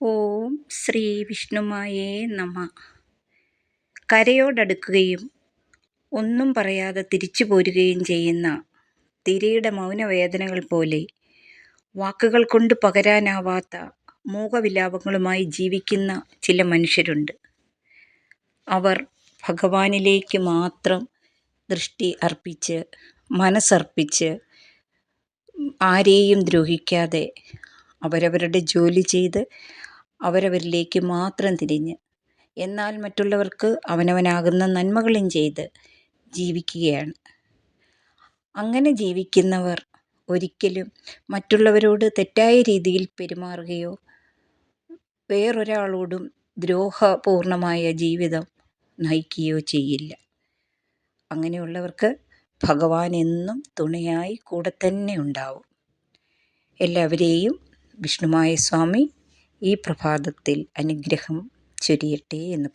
ഓം ശ്രീ വിഷ്ണുമായേ നമ. കരയോടടുക്കുകയും ഒന്നും പറയാതെ തിരിച്ചു പോരുകയും ചെയ്യുന്ന തിരയുടെ മൗനവേദനകൾ പോലെ വാക്കുകൾ കൊണ്ട് പകരാനാവാത്ത മൂകവിലാപങ്ങളുമായി ജീവിക്കുന്ന ചില മനുഷ്യരുണ്ട്. അവർ ഭഗവാനിലേക്ക് മാത്രം ദൃഷ്ടി അർപ്പിച്ച്, മനസ്സർപ്പിച്ച്, ആരെയും ദ്രോഹിക്കാതെ അവരവരുടെ ജോലി ചെയ്ത് അവരവരിലേക്ക് മാത്രം തിരിഞ്ഞ്, എന്നാൽ മറ്റുള്ളവർക്ക് അവനവനാകുന്ന നന്മകളും ചെയ്ത് ജീവിക്കുകയാണ്. അങ്ങനെ ജീവിക്കുന്നവർ ഒരിക്കലും മറ്റുള്ളവരോട് തെറ്റായ രീതിയിൽ പെരുമാറുകയോ വേറൊരാളോടും ദ്രോഹപൂർണമായ ജീവിതം നയിക്കുകയോ ചെയ്യില്ല. അങ്ങനെയുള്ളവർക്ക് ഭഗവാൻ എന്നും തുണയായി കൂടെ തന്നെ ഉണ്ടാവും. എല്ലാവരെയും വിഷ്ണുമായ സ്വാമി ഈ പ്രഭാതത്തിൽ അനുഗ്രഹം ചൊരിയട്ടെ എന്ന്